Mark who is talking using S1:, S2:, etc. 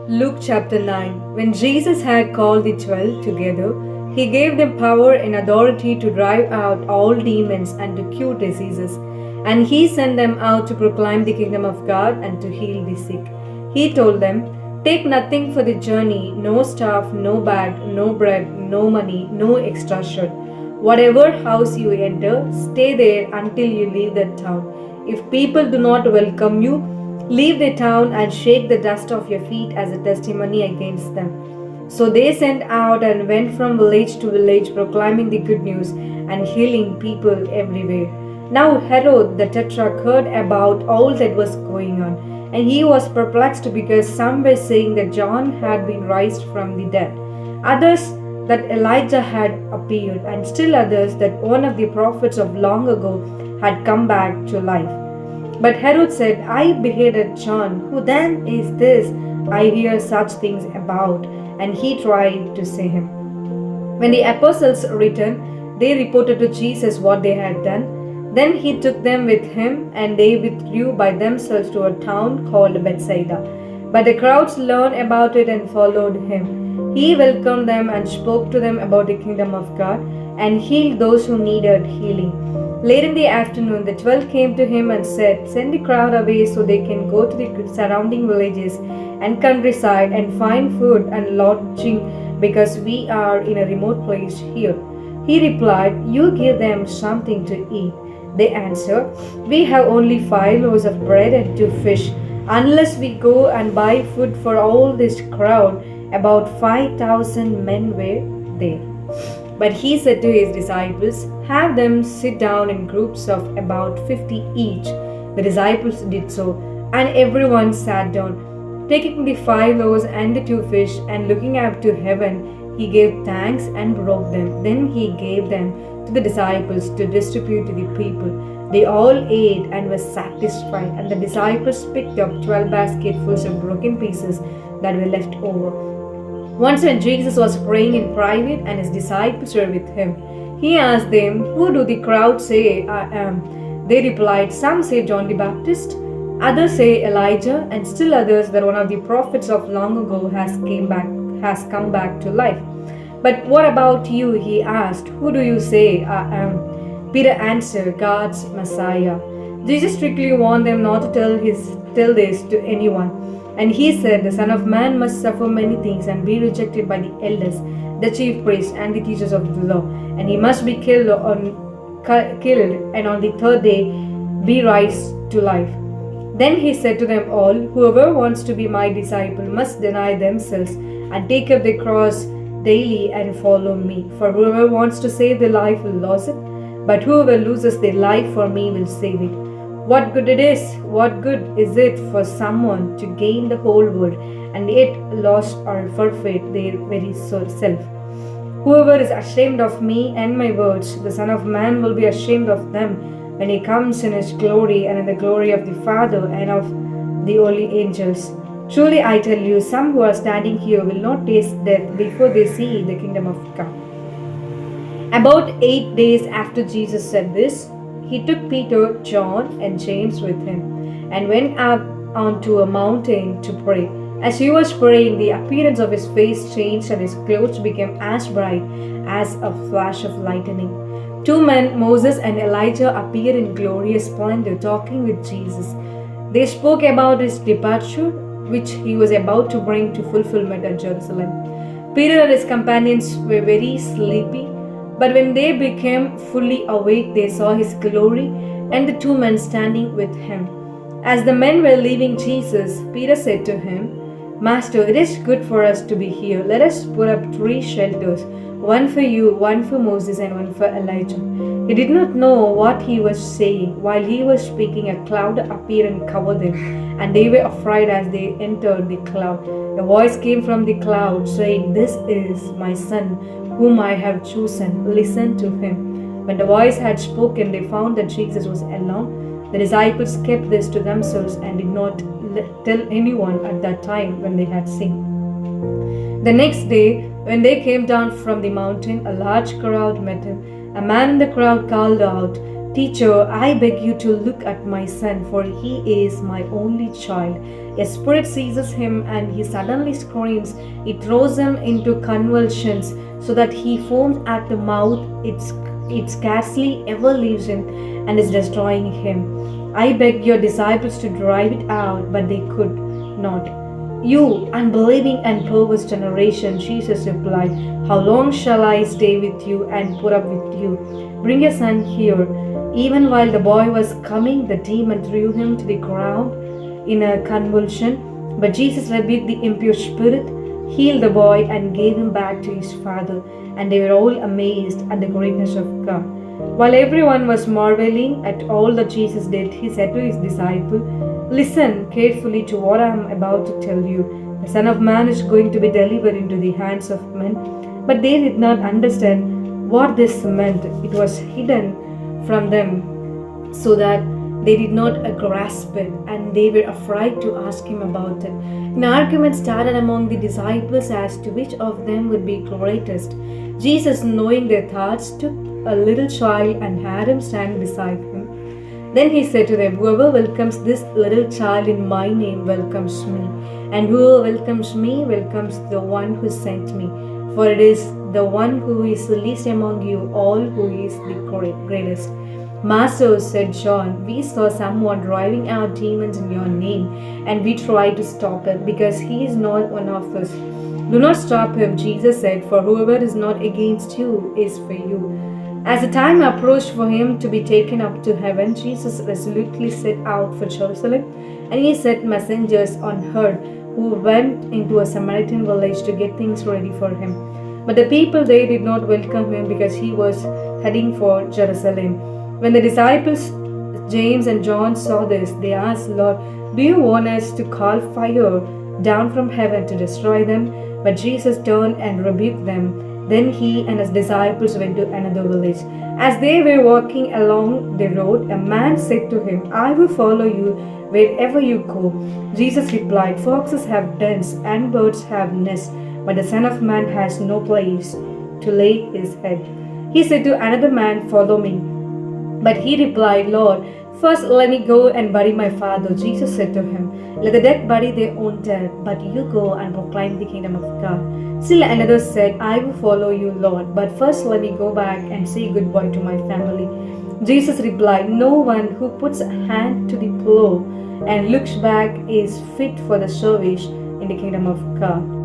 S1: Luke chapter 9. When Jesus had called the 12 together, he gave them power and authority to drive out all demons and to cure diseases. And he sent them out to proclaim the kingdom of God and to heal the sick. He told them, "Take nothing for the journey, no staff, no bag, no bread, no money, no extra shirt. Whatever house you enter, stay there until you leave that town. If people do not welcome you, leave the town and shake the dust off your feet as a testimony against them." So they sent out and went from village to village, proclaiming the good news and healing people everywhere. Now Herod the Tetrarch heard about all that was going on, and he was perplexed because some were saying that John had been raised from the dead, others that Elijah had appeared, and still others that one of the prophets of long ago had come back to life. But Herod said, "I beheaded John. Who then is this I hear such things about?" And he tried to say him. When the apostles returned, they reported to Jesus what they had done. Then he took them with him, and they withdrew by themselves to a town called Bethsaida. But the crowds learned about it and followed him. He welcomed them and spoke to them about the kingdom of God and healed those who needed healing. Late in the afternoon, the 12 came to him and said, "Send the crowd away so they can go to the surrounding villages and countryside and find food and lodging because we are in a remote place here." He replied, "You give them something to eat." They answered, "We have only 5 loaves of bread and 2 fish. Unless we go and buy food for all this crowd." About 5,000 men were there. But he said to his disciples, "Have them sit down in groups of about 50 each." The disciples did so, and everyone sat down. Taking the 5 loaves and the 2 fish, and looking up to heaven, he gave thanks and broke them. Then he gave them to the disciples to distribute to the people. They all ate and were satisfied, and the disciples picked up 12 basketfuls of broken pieces that were left over. Once when Jesus was praying in private and his disciples were with him, he asked them, "Who do the crowd say I am?" They replied, "Some say John the Baptist, others say Elijah, and still others that one of the prophets of long ago has come back to life." "But what about you?" he asked. "Who do you say I am?" Peter answered, "God's Messiah." Jesus strictly warned them not to tell this to anyone. And he said, "The Son of Man must suffer many things and be rejected by the elders, the chief priests, and the teachers of the law. And he must be killed, and on the 3rd day be raised to life." Then he said to them all, "Whoever wants to be my disciple must deny themselves and take up their cross daily and follow me. For whoever wants to save their life will lose it, but whoever loses their life for me will save it. What good is it for someone to gain the whole world and yet lose or forfeit their very self? Whoever is ashamed of me and my words, the Son of Man will be ashamed of them when he comes in his glory and in the glory of the Father and of the holy angels. Truly I tell you, some who are standing here will not taste death before they see the kingdom of God." About 8 days after Jesus said this, he took Peter, John, and James with him and went up onto a mountain to pray. As he was praying, the appearance of his face changed and his clothes became as bright as a flash of lightning. 2 men, Moses and Elijah, appeared in glorious splendor, talking with Jesus. They spoke about his departure, which he was about to bring to fulfillment at Jerusalem. Peter and his companions were very sleepy, but when they became fully awake, they saw his glory and the 2 men standing with him. As the men were leaving Jesus, Peter said to him, "Master, it is good for us to be here. Let us put up 3 shelters, one for you, one for Moses, and one for Elijah." He did not know what he was saying. While he was speaking, a cloud appeared and covered them, and they were afraid as they entered the cloud. A voice came from the cloud saying, "This is my son, whom I have chosen. Listen to him." When the voice had spoken, they found that Jesus was alone. The disciples kept this to themselves and did not tell anyone at that time when they had seen. The next day, when they came down from the mountain, a large crowd met him. A man in the crowd called out, Teacher, I beg you to look at my son, for he is my only child. A spirit seizes him and he suddenly screams. It throws him into convulsions so that he foams at the mouth. It scarcely ever leaves him and is destroying him. I begged your disciples to drive it out, but they could not. You unbelieving and perverse generation, Jesus replied, how long shall I stay with you and put up with you? Bring your son here. Even while the boy was coming, the demon threw him to the ground in a convulsion. But Jesus rebuked the impure spirit, healed the boy, and gave him back to his father. And they were all amazed at the greatness of God. While everyone was marveling at all that Jesus did, he said to his disciple, listen carefully to what I am about to tell you. The Son of Man is going to be delivered into the hands of men. But they did not understand what this meant. It was hidden from them so that they did not grasp it, and they were afraid to ask him about it. An argument started among the disciples as to which of them would be greatest. Jesus, knowing their thoughts, took a little child and had him stand beside him. Then he said to them, whoever welcomes this little child in my name welcomes me, and whoever welcomes me welcomes the one who sent me. For it is the one who is the least among you all who is the greatest. Master, said John, we saw someone driving out demons in your name, and we tried to stop him because he is not one of us. Do not stop him, Jesus said, for whoever is not against you is for you. As the time approached for him to be taken up to heaven, Jesus resolutely set out for Jerusalem, and he sent messengers on ahead who went into a Samaritan village to get things ready for him. But the people there did not welcome him because he was heading for Jerusalem. When the disciples James and John saw this, they asked, Lord, do you want us to call fire down from heaven to destroy them? But Jesus turned and rebuked them. Then he and his disciples went to another village. As they were walking along the road, a man said to him, I will follow you wherever you go. Jesus replied, foxes have dens and birds have nests, but the Son of Man has no place to lay his head. He said to another man, follow me. But he replied, Lord, first let me go and bury my father. Jesus said to him, let the dead bury their own dead, but you go and proclaim the kingdom of God. Still another said, I will follow you, Lord, but first let me go back and say goodbye to my family. Jesus replied, no one who puts a hand to the plow and looks back is fit for the service in the kingdom of God.